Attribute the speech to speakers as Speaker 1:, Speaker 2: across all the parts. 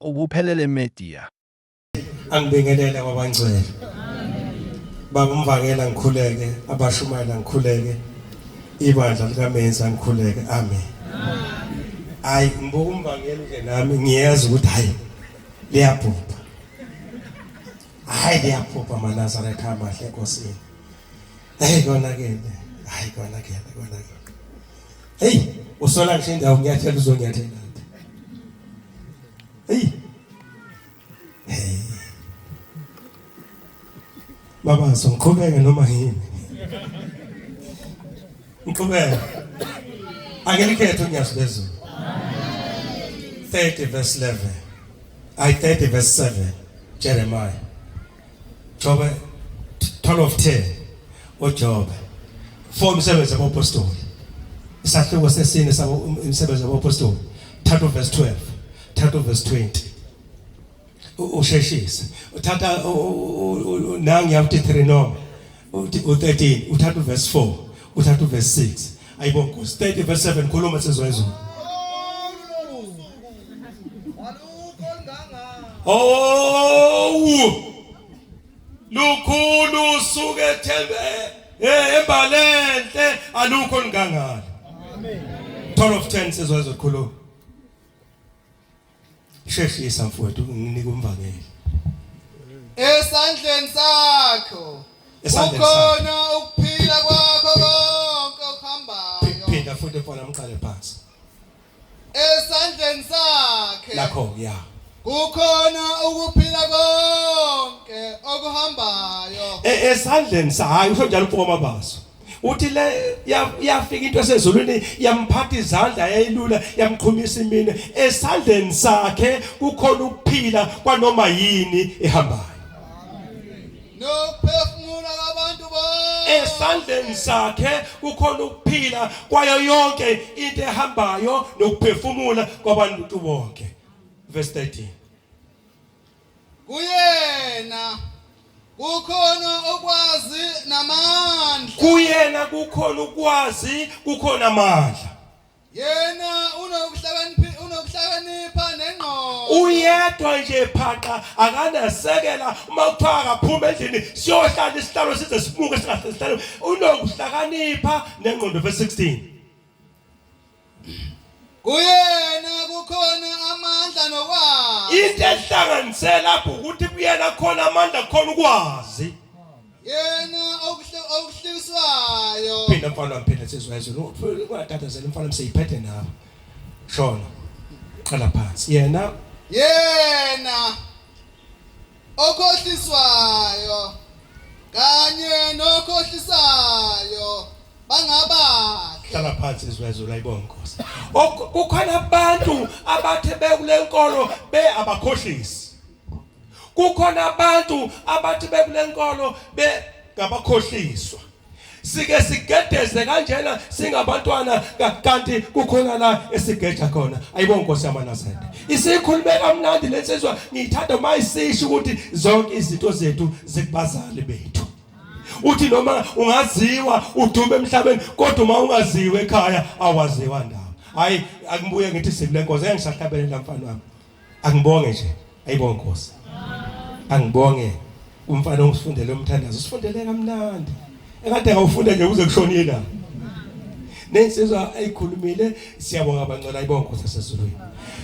Speaker 1: ubuphelele media.
Speaker 2: Angibingelela kwabangcwele. Baba umvangela ngikhuleke, abashumayela ngikhuleke. Ibandla likaMenza ngikhuleke. Amen. Hayi ngibuka umvangela nje nami ngiyazi ukuthi hayi liyaphupha. Hayi liyaphupha maNazaretha amahle enkosini. Hey konakele. Hayi konakele. Hey usola ngisho indawo ngiyathela uzonyathela. Hey. Baba songiqhubeke noma yini. Ngiqhubeke. Angelikhethe uNyazi bezulu. 30 verse 11. 30 verse 7. Jeremiah. Job 12:10. uJob. 4 umsebenzi wabapostoli. Isahluko sesine sabo umsebenzi wabapostoli. 3 verse 12. 3 verse 20. Usheshisa. Uthatha nangi yakuthi 3 noma. U13 uthatha verse 4, uthatha verse 6. Ayibonke 30 verse 7 khuluma sezwayizulu. Oh! Lukhulu suke thembe embalente alukho ngangala. Amen. 12:10 sezwayizulu khuluma. Sheshisa mfowethu nginika umvangeli.
Speaker 3: Esandleni sakho ukhona ukuphila kwakho konke okuhambayo.
Speaker 2: Phinda futhi phona mqale phansi.
Speaker 3: Esandleni sakhe
Speaker 2: Lakho ya.
Speaker 3: Kukhona ukuphila konke okuhambayo.
Speaker 2: Esandleni sayo usho njalo uphoma baso. Uthi le yafika into esezulwini yamphatha izandla yayilula yamqhumisa imini esandleni sakhe kukhona ukuphila kwanoma yini ehambayo.
Speaker 3: Nokuphefumula kwabantu bonke.
Speaker 2: Esandleni sakhe kukhona ukuphila kwayo yonke into ehambayo nokuphefumula kwabantu bonke. Verse 13.
Speaker 3: Kuyena kukhona ukwazi namandla.
Speaker 2: Kuyena kukhona ukwazi kukhona amandla.
Speaker 3: Yena unokuhlakanipha nengqondo.
Speaker 2: Uyedwa nje phaqa akanasekela uma kuthiwa akaphuma endlini siyohlala isihlalo size sibuke singahle sihlalo unokuhlakanipha nengqondo. Verse 16.
Speaker 3: Kuyena kukhona amandla nokwazi.
Speaker 2: Into ehlanganisela lapho ukuthi kuyena khona amandla khona ukwazi.
Speaker 3: Yena okuhliswayo.
Speaker 2: Phinda mfana wami phela sizwayizulu ungatatazela mfana mseyiphethe nawe. Shona. Qala phansi. Yena
Speaker 3: okhohliswayo kanye nokhohlisayo bangabakhe.
Speaker 2: Qala phansi sizwayizulu ayibonga Nkosi. Kukhona abantu abathe bekulenkolo abakhohlisi. Kukhona abantu abathi bekulenkolo ngabakhohliswa. Sike sigedeze kanjena singabantwana kanti kukhona la esigeja khona. Ayibonga Nkosi yamaNazaretha. Isikhulume kamnandi lensizwa ngiyithanda mayisisho ukuthi zonke izinto zethu zikubazali bethu. Uthi noma ungaziwa udume emhlabeni kodwa uma ungaziwe ekhaya awaziwa ndawo. Hayi akumbuye ngithi sikule Nkosi engisahlabelela mfana wami. Angibonge nje. Ayibonga Nkosi. Angibonge umfana ongisifundele umthandazo usifundele kamnandi. Ekade ngawufunda nje kuze kushonile la. Nensizwa ayikhulumile siyabonga abangcwele ayibonga Nkosi sesizulwini.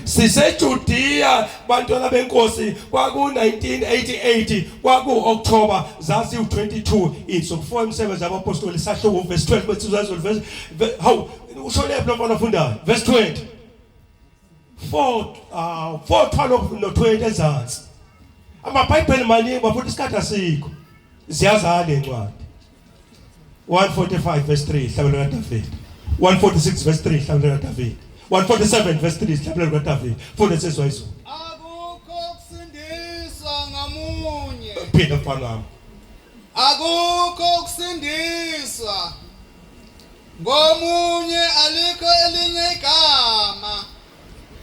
Speaker 2: SiseJudiya bantwana benkosi kwaku 1988 kwaku October zasi u22 insuku 4 umsebenzi wabapostoli sahluko verse 12 besizwazulu verse how ushone lapho mfana ufundayo verse 20 4:12 no 20 ezansi. AmaBhayibheli maningi bafuthi isikhathi asikho. Ziyazala encwadi. 145 verse 3 hlabelelo kaDavid. 146 verse 3 hlabelelo kaDavid. 147 verse 3 hlabelelo kaDavid. Funda sesizwayizulu.
Speaker 3: Akukho ukusindiswa ngamunye.
Speaker 2: Phinda mfana wami.
Speaker 3: Akukho ukusindiswa ngomunye alikho elinye igama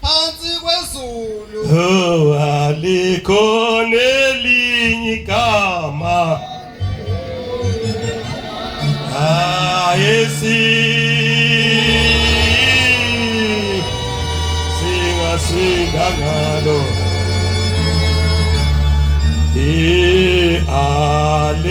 Speaker 3: phansi kwezulu.
Speaker 2: Oh alikho nelinye igama. Singasinda ngalo Aleko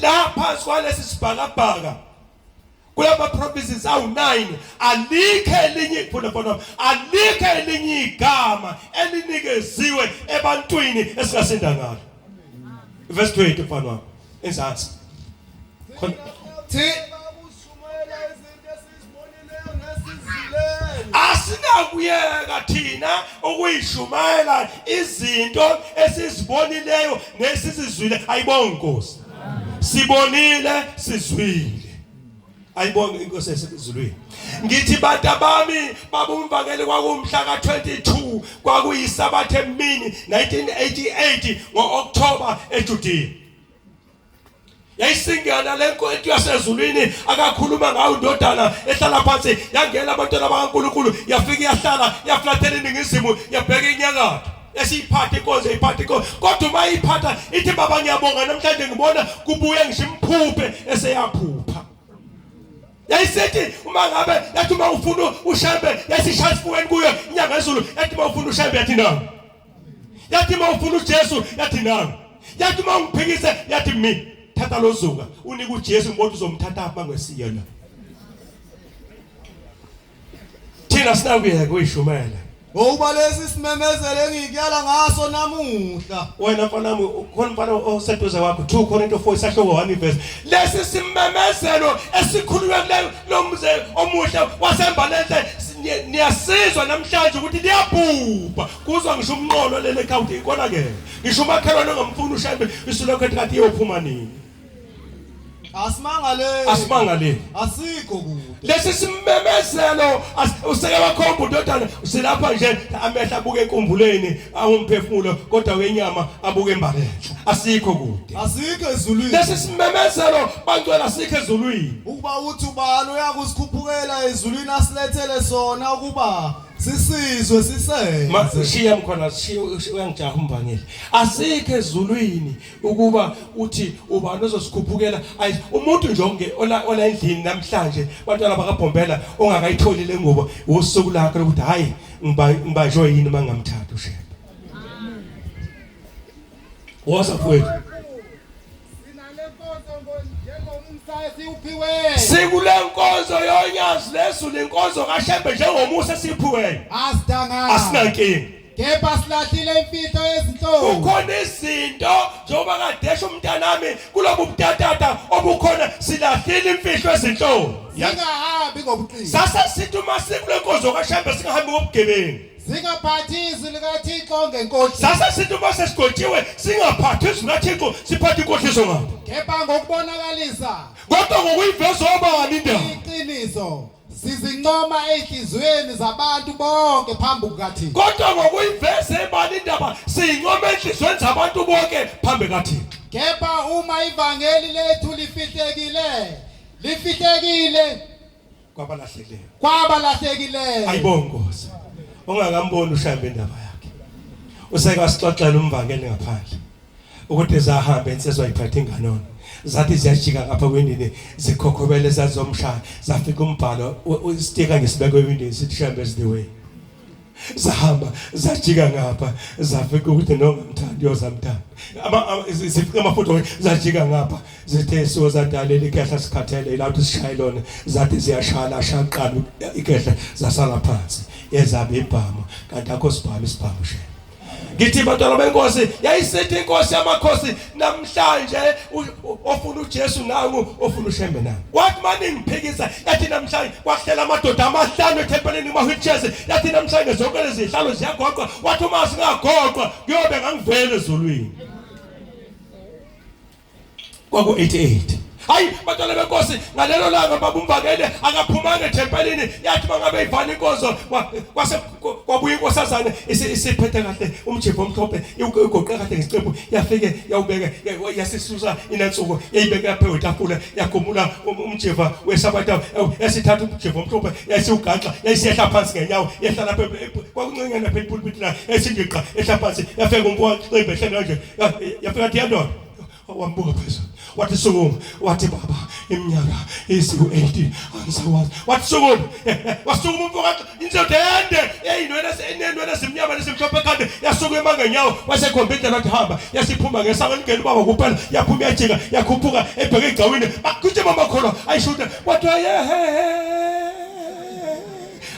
Speaker 2: la phansi kwalesi sibhakabhaka kulama promises awu9 alikho elinye phona alikho elinye igama elinikeziwe ebantwini esingasinda ngalo. Verse 20 mfana wami enzansi asinakuyeka thina ukuyishumayela izinto esizibonileyo nesizizwile. Ayibonge Nkosi, sibonile sizwile. Ayibonge Inkosi esezulwini. Ngithi bantu bami babumvangeli kwakumhla ka22 kwakuyisabatha emini 1988 ngo-October eJudiya. Yayisingana lenkonto yasezulwini akakhuluma ngawo indodana ehlala phansi yangena abantwana bakaNkulunkulu yafika yahlala yaflathela iningizimu yabheka inyakatho esiyiphatha inkonzo iphatha inkonzo kodwa uma iphatha ithi baba ngiyabonga namhlanje ngibona kubuye ngisho imphuphe eseyaphupha. Yayisithi uma ngabe yathi uma ufuna ushembe yasishaya isifuweni kuyo inyanga ezulu yathi uma ufuna ushembe yathi nawo. Yathi uma ufuna uJesu yathi nawo. Yathi uma ungiphikise yathi mina. Thatha lozuka unika uJesu ngoba uzomthatha apha ngesiya la. Thina sinakuyeka kuyishumela.
Speaker 3: Ngoba lesi simemezele engikuyala ngaso namuhla.
Speaker 2: Wena mfanami khona mfana oseduze wakho 2 Korinto 4 isahloko 1 verse. Lesi simemezelo esikhulunywa kuleyo lomze omuhle wasembalenhle niyasizwa namhlanje ukuthi liyabhubha kuzwa ngisho umnqolo lele account ikona ke. Ngisho umakhelwane ongamfuni ushembe isulokho ethi kathi iyophuma nini. Asimangale
Speaker 3: asikho kude
Speaker 2: lesi simemezelo useke wakhomba udodana usilapha nje amehla abuke enkumbuleni awumphefumulo kodwa wenyama abuke embalenhle asikho kude
Speaker 3: asikho ezulwini.
Speaker 2: Lesi simemezelo bantwana asikho ezulwini
Speaker 3: ukuba uthi ubani uyakusikhuphukela ezulwini asilethele sona ukuba sisizwe sisenze.
Speaker 2: Shiya mkhona uyangijaha umbangeli asikho ezulwini ukuba uthi ubani ozosikhuphukela umuntu nje ola endlini namhlanje bantwana bakabhombela ongakayitholile ngoba usuku lakhe ukuthi hayi ngibanjwe yini mangamthatha ushebe. Woza mfowethu sikule nkonzo yonyazi lesulu inkonzo kaShembe njengomusa siphiweyo asinankinga
Speaker 3: kepha silahlile imfihlo yezinhloko.
Speaker 2: Kukhona izinto njengoba kadesha umntanami kulobu butatata obukhona silahlile imfihlo yezinhloko
Speaker 3: singahambi ngobuqili.
Speaker 2: Sasa sithi uma sikule nkonzo kaShembe singahambi ngobugebengu
Speaker 3: singaphathi izwi likaThixo ngenkohliso.
Speaker 2: Sasa sithi uma sesigotshiwe singaphathi izwi likaThixo siphathe inkohliso ngapha
Speaker 3: kepha ngokubonakalisa
Speaker 2: kodwa ngokuyiveza obani indaba
Speaker 3: iqiniso sizincoma ezinhlizweni zabantu bonke phambi kukaThixo.
Speaker 2: Kodwa ngokuyiveza ebani indaba siyincoma ezinhlizweni zabantu bonke phambi kukaThixo.
Speaker 3: Kepha uma ivangeli lethu lifihlekile kwabalahlekileyo.
Speaker 2: Ayibonge Nkosi ongakamboni uShambe indaba yakhe useka sixoxela umvangeli ngaphandle ukuthi zahambe insizwa ayiphathe inganono zathi ziyajika ngapha kwendini zikhokhobele zazomshaya zafika umbhalo istika ngesibeke ewindini sithi Shambe is the way. zahamba zajika ngapha zafika ukuthi nongamthandi yozamthanda zifika amafoto zajika ngapha zithe so zadalela ikehla sikhathele lapho sishayilona zathi ziyashala shaqala ikehla zasala phansi ezabe ibhamu kanti akho sibhamu isibhamu she ngithi bantwana benkosi yayisethi inkosi yamakhosi namhlanje ofuna uJesu nangu ofuna uShembe nangu wathi manje ngiphikisa yathi namhlanje kwakuhlela amadoda amahlanu ethempelini maHutchese yathi namhlanje zonke lezi zihlalo ziyagoqwa wathi uma singagoqwa kuyobe ngangivele ezulwini kwaku 88 hayi bantwana benkosi ngalelo langa babumvakele akaphumanga ethempelini yathi bangabe ivana inkozo kwase kwabuya inkosazana isiphethe kahle umjevo omhlophe igoqe kahle ngesicebo yafike yawubeka yasisusa inansuku yayibeka yaphe etafula yakhumula umjeva wesabatha yasithatha umjevo omhlophe yasiugaxa yasiyehla phansi ngenyawo yehla lapha kwakuncengana lapha epulpit la yasingiqa ehla phansi yafika umbuka xibe ehlele kanje yafika athi yandona wambuka phezulu wathi sukuma wathi baba iminyaka isiku-18 angisawazi wathi sukuma wasukuma umfoka inzodende eyinwele zimnyama nesimhlophe ekhanda yasuka emangenyawo wasekhomphiyutha lathi hamba yasiphuma ngesango lingena ubaba kuphela yaphuma yajika yakhuphuka ebheke egcawini bakuthe mamakholwa ayishuta kwathiwa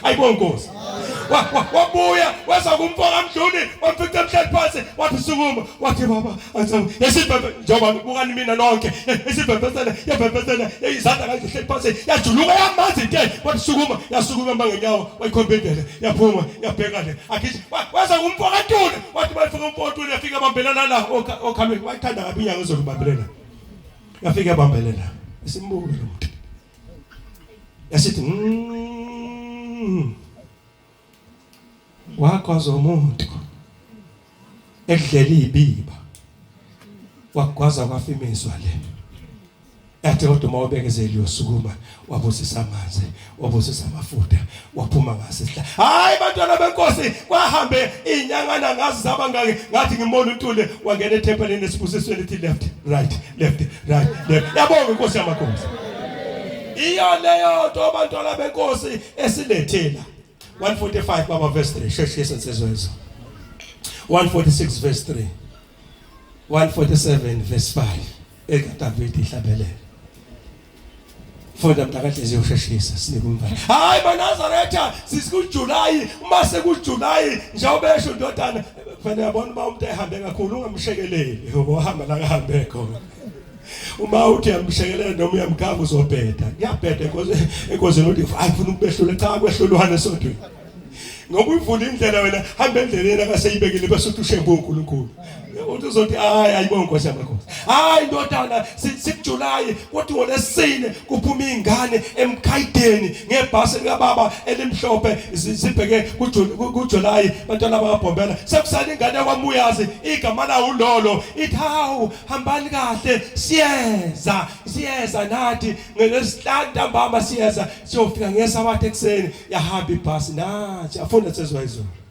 Speaker 2: ayibona Nkosi wabuya weza kumfoka Mdluli wamfica emhlali phansi wathi sukuma wathi baba angisawu yesibhebhe njengoba bukani mina nonke isibhebhesela yabhebhesela izandla kanje ehleli phansi yajuluka yamanzi nje wathi sukuma yasukuma emangenyawo wayikhompentele yaphuma yabheka le akithi weza kumfoka Ntuli wathi bayifika umfoka Ntuli yafika bambelana la okhalweni wayithanda kabi inyanga ezolubambelela yafika yabambelela isimbuke lo muntu yasithi wakwazi umuntu ekudlela ibiba wakwaza kwafimizwa le yathi kodwa mawubekezeli yosukuma wabusisa amanzi wabusisa amafutha waphuma ngasihla hayi bantwana benkosi kwahambe inyangana ngazi zaba ngathi ngimona uNtuli wangena ethempelini esibusisweni ethi left right yabonga inkosi yamakhosi iyo leyo nto bantwana benkosi esilethela 145 baba verse 3 sheshe sensezwezo 146 verse 3 147 verse 5 eKaDavidi ihlabelele funda mntakahlezi usheshisa sinika umvana hayi baNazaretha sisikuJuly uma sekuJuly njawubesho ndodana kufanele yabona uma umuntu ehambe kakhulu ungamshekeleli uhamba la kahambe khona uma uthi yamshekelela noma uyamkhanga uzobheda kuyabheda inkosi nothi ayifuna ukubehlula cha kwehlulwane sontweni ngoba uvula indlela wena hamba endleleni akaseyibekile bese uthi uShembe uNkulunkulu uthi uzothi ayibona Nkosi yamakhosi hayi ndodana sikuJuly kodwa ngolesine kuphuma izingane emkhayideni ngebhasi likababa elimhlophe sibheke kuJuly bantwana bakabhombela sekusala ingane yakwaMuyazi igama la uLolo ithi hawu hambani kahle siyeza nathi ngelesihlanu ntambama siyeza siyofika ngesabatha ekseni yahamba ibhasi nathi afuna sezwayizolo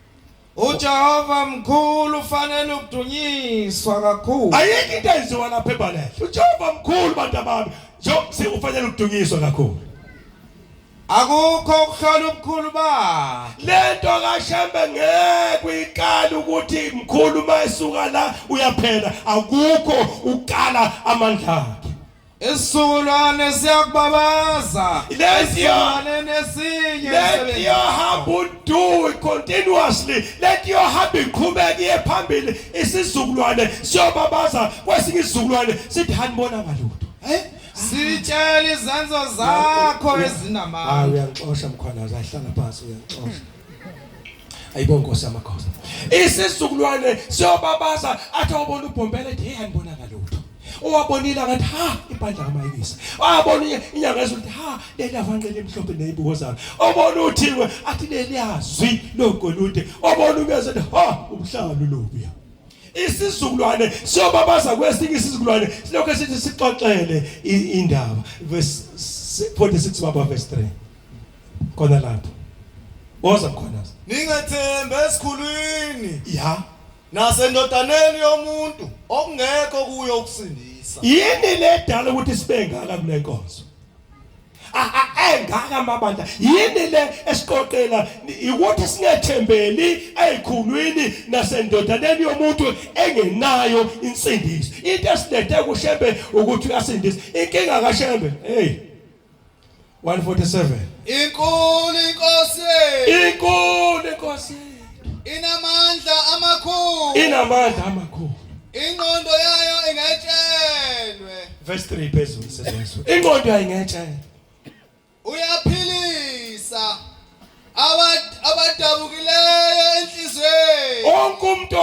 Speaker 3: uJehova mkhulu ufanele ukudunyiswa kakhulu
Speaker 2: ayikho into enziwa lapha eBhalele uJehova mkhulu bantu bami nje ufanele ukudunyiswa kakhulu
Speaker 3: akukho ukuhlola ubukhulu ba
Speaker 2: lento kaShembe ngeke uyikala ukuthi mkhulu mayisuka la uyaphela akukho ukala amandla akhe
Speaker 3: isizukulwane siyakubabaza
Speaker 2: isizukulwane
Speaker 3: nesinye
Speaker 2: let your hamba do it continuously let your hamba iqhubeke phambili isizukulwane siyobabaza kwesinye isizukulwane sithi hanibona ngalutho
Speaker 3: sitshela izenzo zakho ezinamandla
Speaker 2: uyanxosha mkhwanazi ayihlala phansi uyanxosha ayibona Nkosi yamakhosi isizukulwane siyobabaza athi ubona uBhombela ethi hey hanibona ngalutho owabonile ngathi ha ibandla kaMayikisa wabona inyanga ezothi ha lelavanqele emhlophe neyibukozana obona uthiwe athi leliyazwi logolude obona umyeza ha ubuhlalu lobuya isizukulwane siyobabaza kwesinye isizukulwane silokho sithi sixoxele indaba verse 46 baba verse 3 khona lapho woza mkhona
Speaker 3: ningethembe esikhulwini
Speaker 2: ya
Speaker 3: nasendodaneni yomuntu okungekho kuyo ukusindisa
Speaker 2: yini ledala ukuthi sibe ngaka kule nkonzo engaka amabandla yini le esiqoqela ukuthi singethembeli ezikhulwini nasendodaneni yomuntu engenayo insindiso into esilethe kuShembe ukuthi uyasindisa inkinga kaShembe 147
Speaker 3: Inkulu
Speaker 2: inkosi
Speaker 3: inamandla amakhulu ingqondo yayo ingetshelwe
Speaker 2: verse 3 phezulu sezwe ingqondo yayo ingetshelwe
Speaker 3: uyaphilisa abadabukileyo enhlizweni
Speaker 2: onke umuntu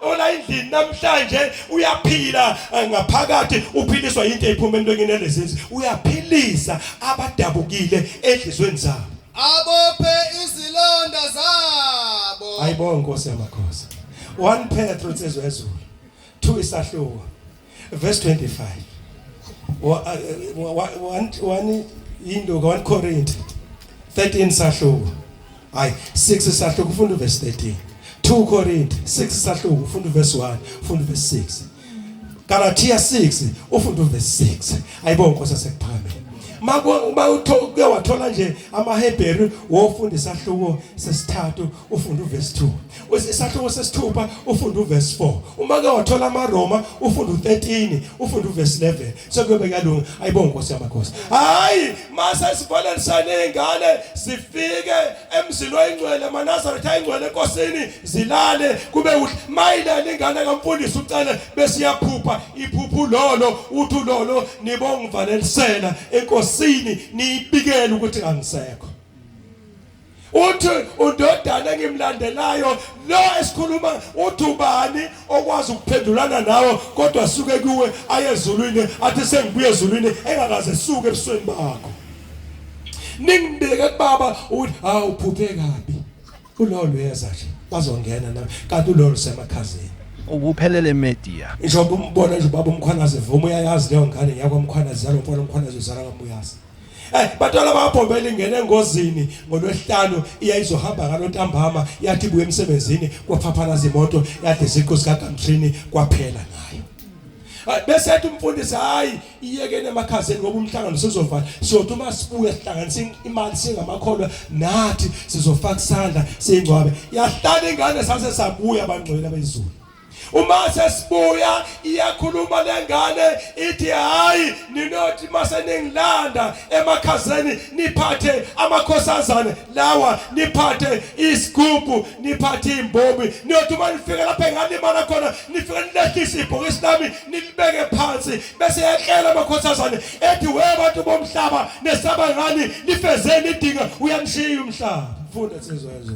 Speaker 2: ola endlini namhlanje uyaphila ngaphakathi uphiliswa into eziphuma entweni lezizwe uyaphilisa abadabukile enhlizweni zabo
Speaker 3: abophe izilonda zabo
Speaker 2: ayibonga Nkosi yamakhosi 1 Petro ezezulu 2 isahluko verse 25 1 Induka 1 Corinth 13 sahluko hayi 6 sahluko ufunda verse 13 2 Corinth 6 sahluko ufunda verse 1 ufunda verse 6 Galatia 6 ufunda verse 6 ayibonga Nkosi yasekuphamela Uke wathola nje amaHebheru wofunda isahluko sesithathu ufunda uverse 2 isahluko sesithupha ufunda uverse 4 uma ke wathola amaRoma ufunda u13 ufunda uverse 11 sokuyobe kalunga ayibonga Nkosi yamakhosi hayi mase sibolelisane ingane sifike emzini oyingcwele eNazaretha ayingcwele enkosini zilale kube mayilale ingane kaMfundisi ucele bese iyaphupha iphuphu lolo uthi lolo nibongivalelisela enkosini nibikele ukuthi angisekho uthi undodana engimlandelayo lo esikhuluma uthi ubani okwazi ukuphendulana nawe kodwa suke kuwe aye ezulwini athi sengibuye ezulwini engakaze suke ebusweni bakho ningibeke kubaba uthi uphuphe kabi ulolo yeza nje bazongena nami kanti ulolo semakhazeni
Speaker 1: ubuphelele media
Speaker 2: njengoba umbona nje ubaba uMkhwanazi vuma uyayazi leyo ngane yakwaMkhwanazi zalo mfana uMkhwanazi uzala kaMuyazi bathola babhombela ingene engozini ngolwesihlanu iyayizohamba ngalontambama yathi ibuye emsebenzini kwaphaphalaza imoto yathi isiqosi kaGamtrini kwaphela nayo bese yathi umfundisi hayi iyekene emakhazeni ngoba umhlangano sizovala siyothi uma sibuya sihlanganisa imali singamakholwa nathi sizofaka isandla singcwabe yahlala ingane sase sabuya abangcwele abezulu uma sesibuya iyakhuluma lengane ithi hayi ninothi maseningilanda emakhazeni niphathe amakhosazane lawa niphathe isigubhu niphathe imbobi niyothi manifika lapha engalimana khona nifike nilehlise ibhokisi lami nilibeke phansi bese yahlela amakhosazane ethi webantu bomhlaba nesaba ngani nifezeni idinga uyanishiya umhlaba funda sizwezo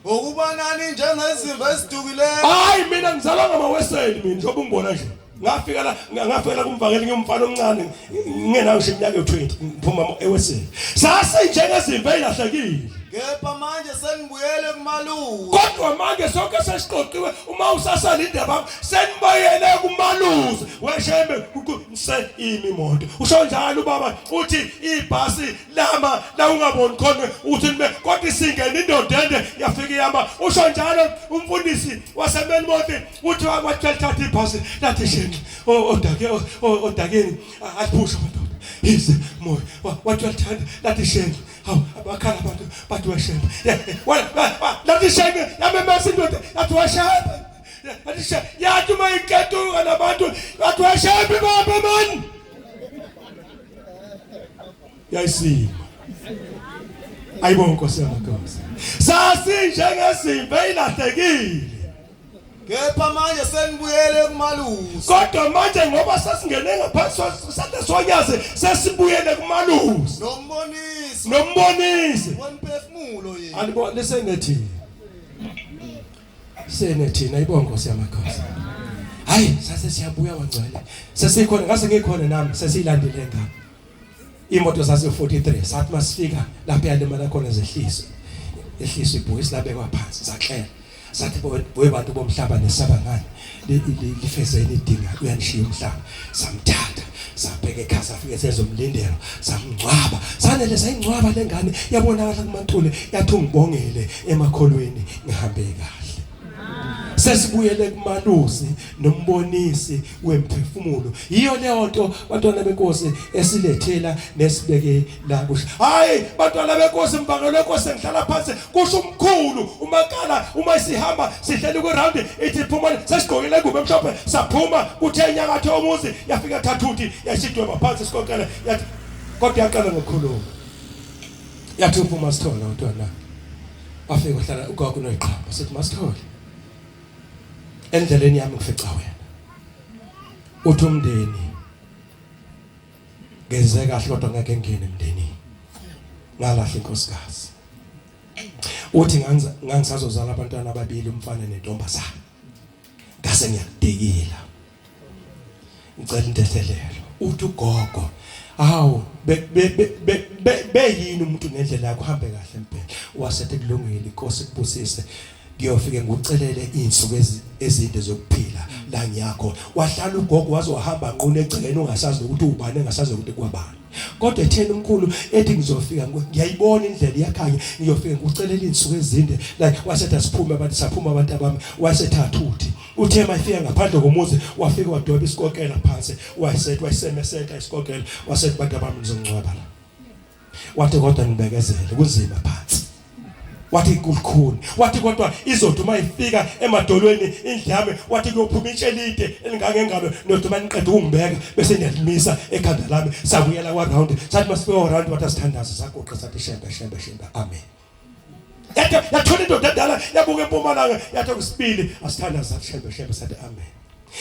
Speaker 3: ukubanani njengezimvu ezidukileyo
Speaker 2: hayi mina ngizalwa ngamaweseli mina njengoba ungibona nje ngafika kumvakeli ngumfana omncane ngingenayo ngisho iminyaka e20 ngiphuma eweseli sase njengezimvu ezilahlekile
Speaker 3: kepha manje senibuyele kumaluzi
Speaker 2: kodwa manje sonke sesiqoqiwe uma usasala indaba senibuyele kumaluzi weShembe se imimoto usho njalo ubaba uthi ibhasi lama la ungaboni khona uthi nibe kodwa isingene indodende yafika ihamba usho njalo umfundisi waseMelmoti uthi wakuthatha ibhasi lathi Shembe odakeni aphusha amadoda ize moya wathi wathanda lathi Shembe hawu abakhala abantu bathi weShembe lathi Shembe yamemasa indoda yathi weShembe lathi Shembe yathi mayiketuka nabantu bathi weShembe baba man yayisima ayibonga Nkosi yamakhosi sasi njengezimvu ezilahlekile
Speaker 3: kepha manje senibuyele kumaluzi
Speaker 2: kodwa manje ngoba sasingene ngaphansi sathe sonyaze sesibuyele kumaluzi nombonisi
Speaker 3: wemphefumulo yini
Speaker 2: alibo lisenethini senethini ayibonga Nkosi yamakhosi hayi sase siyabuya wangcwele sesikhona ngase ngikhona nami sesiyilandele ngapha imoto sase 43 sathi masifika lapha yalimala khona zehliso ehliso ibhokisi labekwa phansi saxela sathi boye bantu bomhlaba nesaba ngani lifezeni idinga uyanishiya umhlaba samthatha sabheka ekhaya safike sezomlindelo samngcwaba sanele sayingcwaba lengane yabonakala kuMantule yathi ungibongele emakholweni ngihambe kahle Sesibuyele kumalusi nombonisi wemphefumulo. Yiyo leyo nto bantwana benkosi esilethela nesibeke la kusho. Hayi bantwana benkosi mbangelo wenkosi ngihlala phansi kusho umkhulu umakala uma sihamba sihleli ku round ethi phuma sesigqokile ingubo emhlophe saphuma kuthe inyakatho yomuzi yafika thathuthi yashidwe phansi sikokela yathi kodwa yaqala ngokukhuluma. Yathi uphuma Sithola untwana. Wafika uhlala ugogo noyiqhamba sithi Masithola. Endleleni yami ngifica wena. Uthi umndeni ngeze kahle kodwa ngeke ngene emndenini. Ngalahla inkosikazi. Uthi ngangisazozala abantwana ababili umfana nentombazana. Ngase ngiyakudekila. Ngicela intethelelo. Uthi ugogo awu beyini umuntu nendlela yakho hambe kahle empela. Wasethe kulungile inkosi kubusise. Ngiyofike ngucelele insuku ezinde zokuphila la ngiyakho. Wahlala ugogo waze wahamba nqune egcekeni ungasazi ukuthi ubani engasazi ukuthi kwabani. Kodwa ethena umkhulu ethi ngizofika ngiyayibona indlela yakhanye ngiyofika ngucelele insuku ezinde like wasetha siphuma abantu saphuma abantu abami wasethatha uthi uthe mayifika ngaphandle komuzi wafika wadoba isikokela phansi wayisemesenta isikokela wasethi abantu abami ngizongcwaba la. Wathi kodwa nibekezele kunzima phansi. Wathi kukhulu wathi kodwa izothi mayifika emadolweni indlame wathi kuyophuma itshelide elingangengalo noduma niqeda ukungibeka bese niyalimisa ekhanda lami sabuyela kwa round sathi masifike kwa round wathi asithandaze sagoqa sathi shembe amen. Yathola into dadala yabuka empumalanga yathi kusibili asithandaze sathi shembe sathi amen.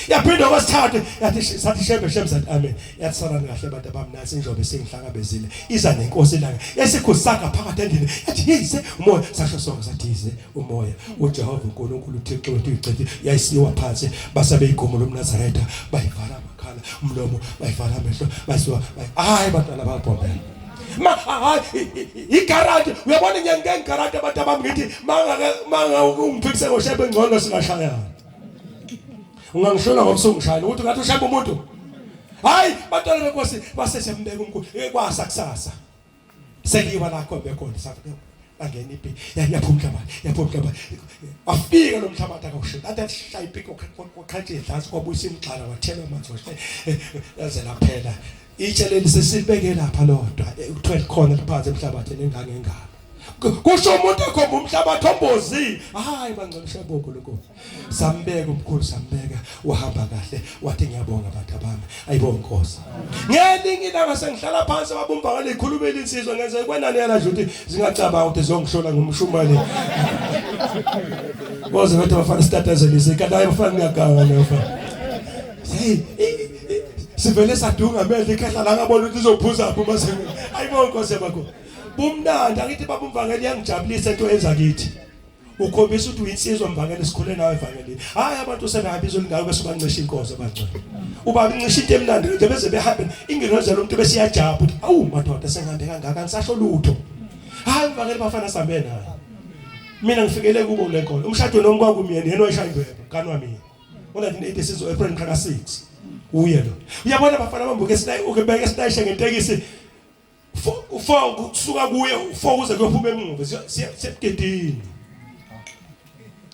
Speaker 2: Yaphinda kwasithathu yathi sathi shembe sathi amen. Yathi salani kahle abantu abamnasi injobe sengihlangabezile iza nenkosi langa yesikhusaka phakathi endini yathi yize umoya sasho sonke sathi yize umoya uJehova uNkulunkulu uThixo wethu icede yayisiwa phansi basabe igomo lomNazaretha bayivala amakhala umlomo bayivala amehlo basiwa hayi bantwana babhombe igarage uyabona ngiyangengarage abantu abamngithi manga ungiphikise ngoshebe ngcono singashayana. Ungangishona ngokusungishayana ukuthi ngathi ushaya umuntu. Hayi bantwana benkosi basesembeka umkhulu kwasa kusasa. Seliwa lakho bekhona sathi angena ipi yaphumla afika lo mhlabathi akawushaya athi shaya ipiko kokhathi edlasi kwabuyisa imixhala wathela amanzi yaze laphela. Itsheleli sesilibeke lapha lodwa u12 khona laphansi emhlabathini engangengalo. Kusho umuntu ekhomba umhlabathi ombozile. Hayi bangcolisha bonke lokho. Sambeka umkhulu sambeka wahamba kahle wathi ngiyabonga abantu abami. Ayibonga Nkosi. Ngelinye ilanga sengihlala phansi ababumba ngale ikhulumela insizwa ngenze kwenani yala nje ukuthi zingacabanga ukuthi zongishona ngomshumane. Boze bathi bafana statazelise kanti bafana ngiyaganga nofana. Hey sivele sadunga mele ikhahla la ngabona ukuthi izophuza apho mase ayibonga Nkosi yakho. Bumnandi angithi babumvangeli yangijabulisa into enza kithi. Ukhombisa ukuthi uyinsizwa mvangeli sikhule nawe evangelini. Hayi abantu sebehabizwe ngayo bese bancisha inkozo abangcwele. Uba bancisha into emnandi nje bese behambe inginozela umuntu bese yajabula ukuthi awu madoda sengihambe kangaka ngisasho lutho. Hayi mvangeli bafana sambe naye. Mina ngifikele kubo lenkolo. Umshado nomi kwakumyeni yena oyishaya indwebo kani wami. Ngo1980 sizo April mhla ka6. Uye lo. Uyabona bafana bambuke sinayi ukebeka sinayishe ngentekisi. Ufo kusuka kuye ufo kuze kuyophuma emuva siyabugedini.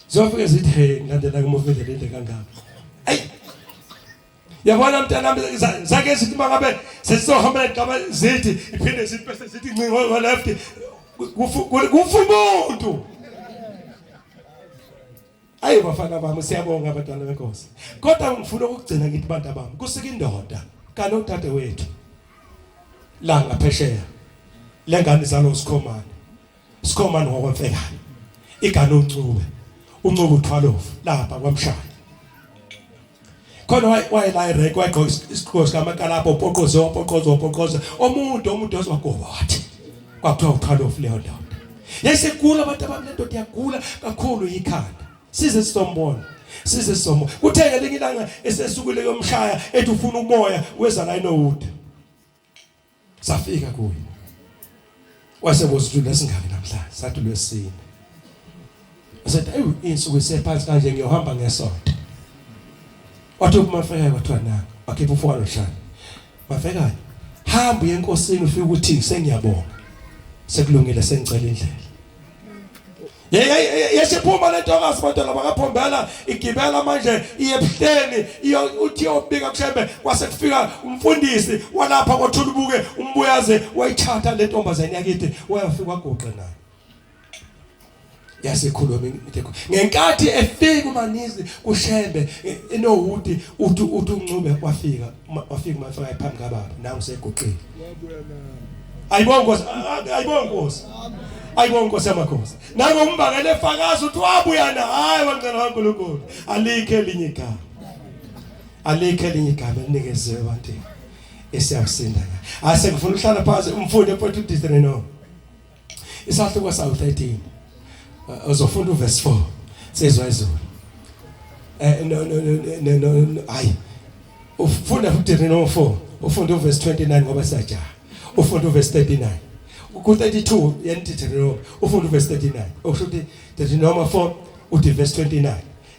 Speaker 2: Zofike zithi hey ngilandela kumuvele lento kangaka. Ay. Yabona mntana zake sithi mangabe sesizohamba igaba zithi iphinde zithi bese zithi ncingo ngo left kufa umuntu. Ayi bafana bami siyabonga abantwana benkosi. Kodwa ngifuna ukugcina ngithi bantu abami kusika indoda kana uthathe wethu. La ngaphesheya lengane zalo Sikhomane ngokwemfekane igane uncube 12 lapha kwamshaya khona wayela irek wayigqoka isigqoko sikaMakalapho poqozo omuntu ozwagoba wathi kwakuthiwa u12 leyo ndoda yayisekula abantu abamlendoda yagula kakhulu ikhanda size sisombona kuthenge linye ilanga esesukule yomshaya ethi ufuna umoya weza la inowude safika kuye wasebozidlula singaki namhlanje sathi lwesine asathi ayi insuku isephansi kanje ngiyohamba ngesonto wathi umafeka kwathiwa na akhipha ufaka loshana mafeka hamba yenkosini ufike ukuthi sengiyabonga sekulungile sengicela indlela Yesiphuma le ntokazi bantwana bakaphombela igibela manje iyebuhleni uthi yobika kushembe kwase kufika umfundisi walapha kothulubuke umbuyaze wayithatha le ntombazane yakithi wayafika kwagoqe nayo yasikhuluma ngenkathi efika uManizi kushembe enohuti uthi uNcube wafika mafika phambi kababa nangu segoqile ayibongosi ayibongosi amakhosi nangu umbangele efakaza uthi wabuyana hayi wangcela kaNkulunkulu alikhe elinye igama elinikezwe abantu esiyakusinda ase ngifuna uhlala phansi umfundi ePort Deuteronomy isahluko sa 13 uzofunda uverse 4 sezwa izulu no hayi ufunda uDeuteronomy 4 ufunda uverse 29 ngoba sajaha ufunda uverse 39 ku32 yenDeuteronomy ufunda uverse 39 okusho Deuteronomy 4 uthi verse 29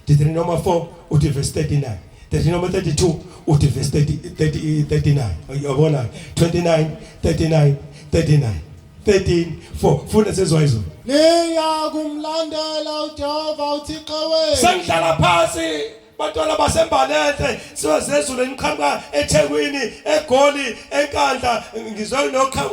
Speaker 2: Deuteronomy 4 uthi verse 39 Deuteronomy 32 uthi verse 39 uyabona 29 39 39 13 4 funda sezwa izulu
Speaker 3: niya kumlandela uJehova uThixo wenu
Speaker 2: sengidlala phansi bantwana basembalete siwezezulu eniqhamuka eThekwini eGoli eNkandla ngizwe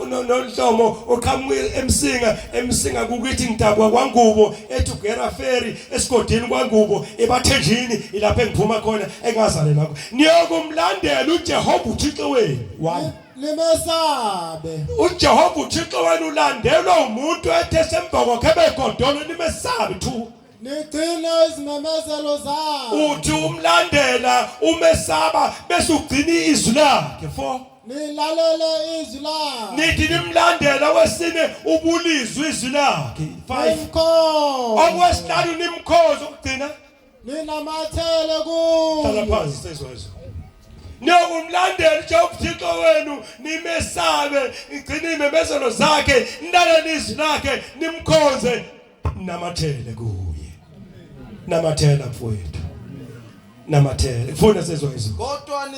Speaker 2: noNhlomo oqhamuka emsinga kukithi ngidabwa kwaNgubo eTugera Ferry esigodini kwaNgubo eBathenjini ilapha engiphuma khona engazale nakho niyokumlandela uJehova uThixo wenu why
Speaker 3: nimesabe
Speaker 2: uJehova uThixo wenu ulandelwa umuntu ethe semboko kebegodolo nimesabe thu
Speaker 3: nigcine izimemezelo zakhe
Speaker 2: uthi umlandela umesaba bese ugcina izwi lakhe 4
Speaker 3: nilalele izwi lakhe
Speaker 2: nithi nimlandela wesine ubulizwe izwi lakhe 5 okwesihlanu nimkhozo ukugcina
Speaker 3: ninamathele kuye
Speaker 2: hlala phansi sezwa izwi niyokumlandela uJehova uThixo wenu nimesabe igcine imemezelo zakhe nilalele izwi lakhe nimkhonze namathele kuye namathela mfowethu namathela funa sezwa izwi
Speaker 3: kodwa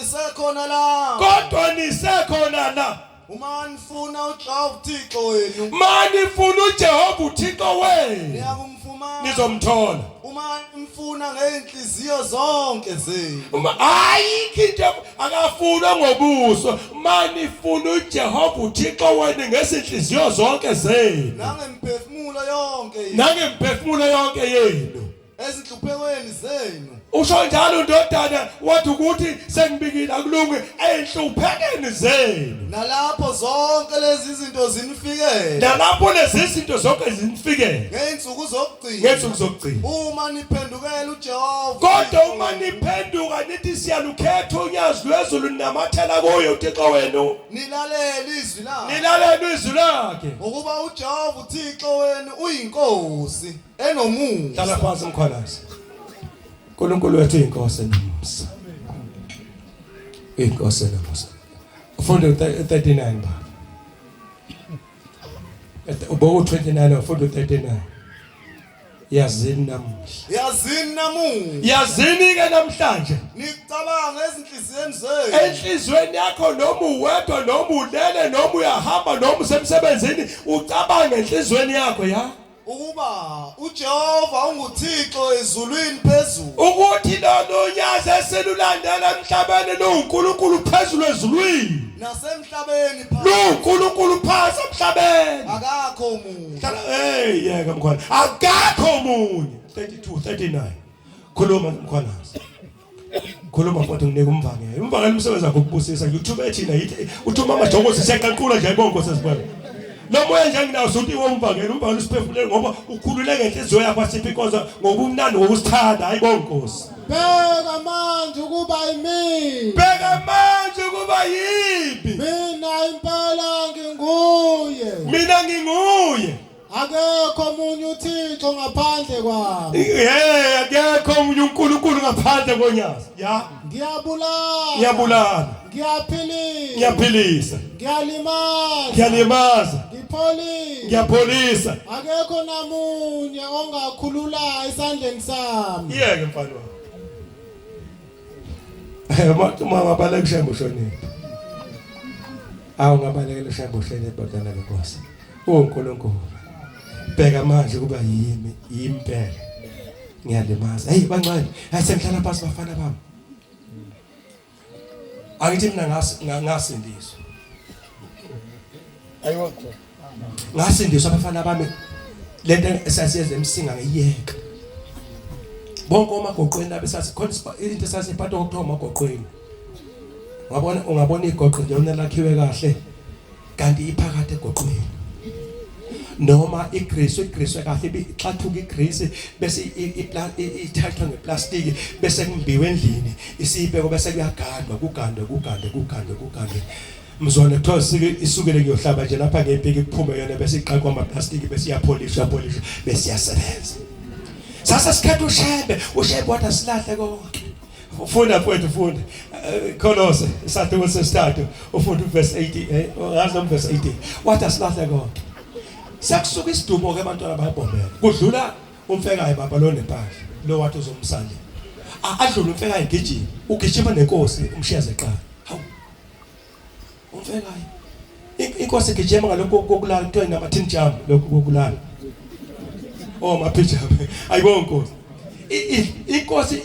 Speaker 3: nisekhona la uma nifuna uJehova uThixo wenu
Speaker 2: mani funa uJehova uThixo wenu
Speaker 3: niyakumfumana
Speaker 2: nizomthola
Speaker 3: uma nifuna ngeenhliziyo zonke zenu
Speaker 2: ayikho into akafunwa ngobuso mani funa uJehova uThixo wenu ngezinhliziyo zonke zenu nangemphefumulo yonke yenu
Speaker 3: ezinhluphekweni zenu
Speaker 2: usho njalo ndodana wathi ukuthi sengibikile akulungi enhluphekeni zenu
Speaker 3: nalapho zonke lezi izinto zinifikele
Speaker 2: nalapho lezi zinto zonke zinifikele
Speaker 3: ngeensuku zokugcina uma niphendukela uJehova
Speaker 2: kodwa uma niphenduka nithi siyalukhetha unyazi lwezulu namathela kuyo uThixo wenu
Speaker 3: nilalele izwi
Speaker 2: lakhe
Speaker 3: ukuba uJehova uThixo wenu uyinkosi enomusa
Speaker 2: hlala phansi mkhwanazi uNkulunkulu wethu inkosi enomsa inkosi enomsa ufunda 39 baba ubo 29 ufunda 39 yazini ke namhlanje
Speaker 3: nicabanga
Speaker 2: enhlizweni yakho noma uwedwa noma ulele noma uyahamba noma usemsebenzini ucabanga enhlizweni yakho ya
Speaker 3: ukuba uJehova unguThixo ezulwini phezulu
Speaker 2: ukuthi lo nyazi esilulandela emhlabeni loNkulunkulu phezulu ezulwini
Speaker 3: nasemhlabeni
Speaker 2: loNkulunkulu phansi emhlabeni
Speaker 3: akakho umuntu
Speaker 2: yeka mkhwana akakho umunye 32 39 khuluma mkhwanazi khuluma mfowethu nginika umvangelo umsebenzi wakho ukubusisa ngikuthuma ethina yithi uthuma amajokosi siyanqanqula nje ayibonke sesibona lo moya nje nginawo sokuthi umvangelo usiphefumule ngoba ukhulule ngenhliziyo yakho asiphi inkonzo ngobumnandi ngokusithanda ayibonke Nkosi
Speaker 3: bheka manje ukuba yiphi mina impela nginguye akekho omunye uThixo ngaphandle kwami
Speaker 2: akekho omunye uNkulunkulu ngaphandle konyazi ya ngiyabulala ngiyaphilisa ngiyalimaza ngiyapholisa
Speaker 3: akekho namunye ongakhulula esandleni sami
Speaker 2: yeke mfana wami mama kushembe ushonile awungabalekela ushembe ushonile badala lenkosi uNkulunkulu bheka manje kuba yimi impela ngiyalimaza hey bancane ayisengihlala phansi bafana bami angithi mina ngasindiswa
Speaker 4: ayikho
Speaker 2: ngasindiswa abafana bami lento esasiyenza emsinga ngiyeka bonke omagoqweni abesathi khona into esasiphatha ukuthiwa amagoqweni ungabona igoqo nje unelakhiwe kahle kanti iphakathi egoqweni noma igrease kahle ixathuka igrease bese ithathwa ngeplastic bese kumbiwe endlini isibeko bese kuyagandwa mzwana kuthiwa isukele kuyohlaba nje lapha ngempiki kuphume yona bese iqaqwa amaplastic bese iyapolishwa bese iyasebenza sasa sikhathi ushebe wathi asilahle konke ufunda mfowethu ufunda Kolose isathuko sesithathu ufunda verse 80 ngazi verse 18 wathi asilahle konke sakusuka isidumo ke abantwana bayabhombela kudlula umfekayo baba lo nepahla lo wathi uzomsali adlula umfekayo igijima ugijima nenkosi umshiyaze eqala hawu umfekayo inkosi igijima ngalokho kokulala kuthiwa ngamathini jam lokho kokulala mapijama ayibonke inkosi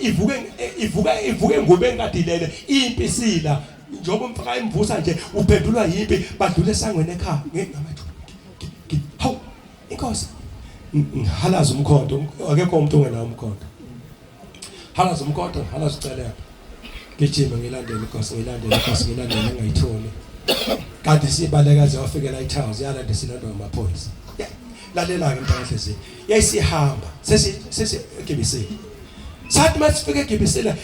Speaker 2: ivuke ngube ngadilele impisila njengoba umfaka imvusa nje uphendulwa yimpi badlule esangweni ekhaya ngamathi hawu inkosi halaza umkhonto akekho umuntu ongenawo umkhonto halaza umkhonto halaza ucelela gijima ngilandela inkosi ngayitholi kanti sibalekazi wafikela eTown yalanda silandwa amaphoyisa lalela ke mntana hlezi yayisihamba sesi eGibisela sathi masifike eGibisela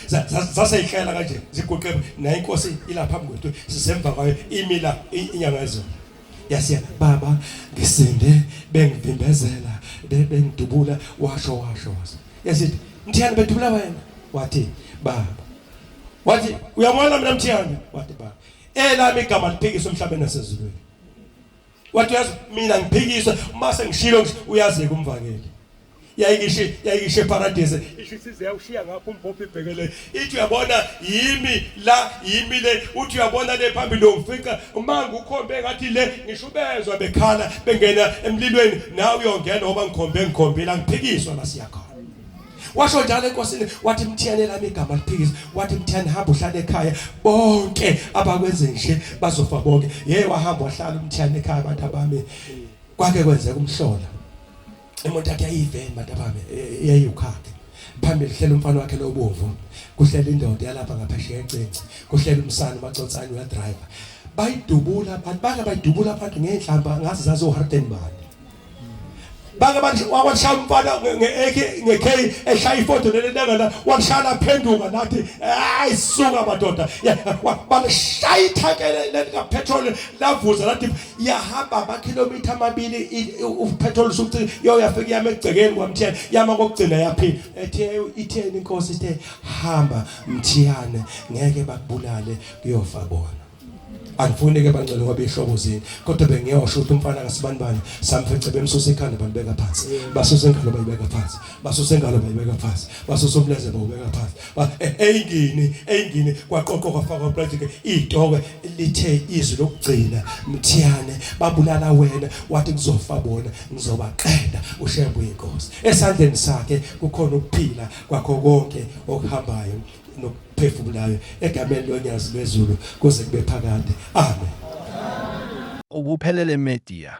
Speaker 2: zasayihlela kanje ziguqe na inkosi ilapha phambi kwethu sisemva kwayo imila inyanga ezona yasiya baba ngisinde bengivimbezela bengidubula washo yasithi Mthiyane bedubula wena wathi baba wathi uyabona mina Mthiyane wathi baba elami igama liphikiswa emhlabeni nasezulwini wathi uyazi mina ngiphikiswa mase ngishilo uyazi kumvangeli yayikishe paradise ishisize yawushiya ngapho umbhobho ibhekele ithi uyabona yimi le uthi uyabona le phambili lomfica umanga ukhombe ngathi le ngishubezwa bekhala bengena emlilweni nawe uyongena ngoba ngikhombela ngiphikiswa la siyakhona washo njalo enkosini wathi Mthiyane lami igama liphikiswa wathi Mthiyane hamba uhlale ekhaya bonke abakwenze nje bazofa bonke wahamba wahlala uMthiyane ekhaya abantu abami kwake kwenzeka umhlola umuntu akhe ayiveni abantu abami yayukhakhe phambili hlela umfana wakhe lobomvu kuhlela indoda yalapha ngaphesheya eCenci kuhlela umsana uMacotsane uya driver bayidubula abantu bayidubula abantu ngenhlamba ngazi zazo Hardenberg banga manje wakwashaya umfana nge-AK eshaya ifoto lelendangala washaya phenduka nathi ayisuka madoda bashaya ithakele likapetrol lavuza lathi yahamba amakhilomitha amabili upetrol sukuthi yafika yama egcekeni kwaMthiyane yama kokugcina yaphila itheni inkosi ithe hamba Mthiyane ngeke bakubulale kuyofa bona angifuni ke bangcele ngoba ihlobo zini kodwa bengiyosho ukuthi umfana ngasibani samfece bemsusa ekhanda balibeka phansi basusa engalo bayibeka phansi basusa engalo bayibeka phansi basusa umleze bawubeka phansi eyingini kwaqoqo kwafaka practical idoko lithe izwi lokugcina Mthiyane babulala wena wathi kuzofa bona ngizobaqeda ushembu inkosi esandleni sakhe kukhona ukuphila kwakho konke okuhambayo nokuphefumulayo egameni lonyazi lwezulu kuze kube phakade amen
Speaker 1: Ubuphelele Media.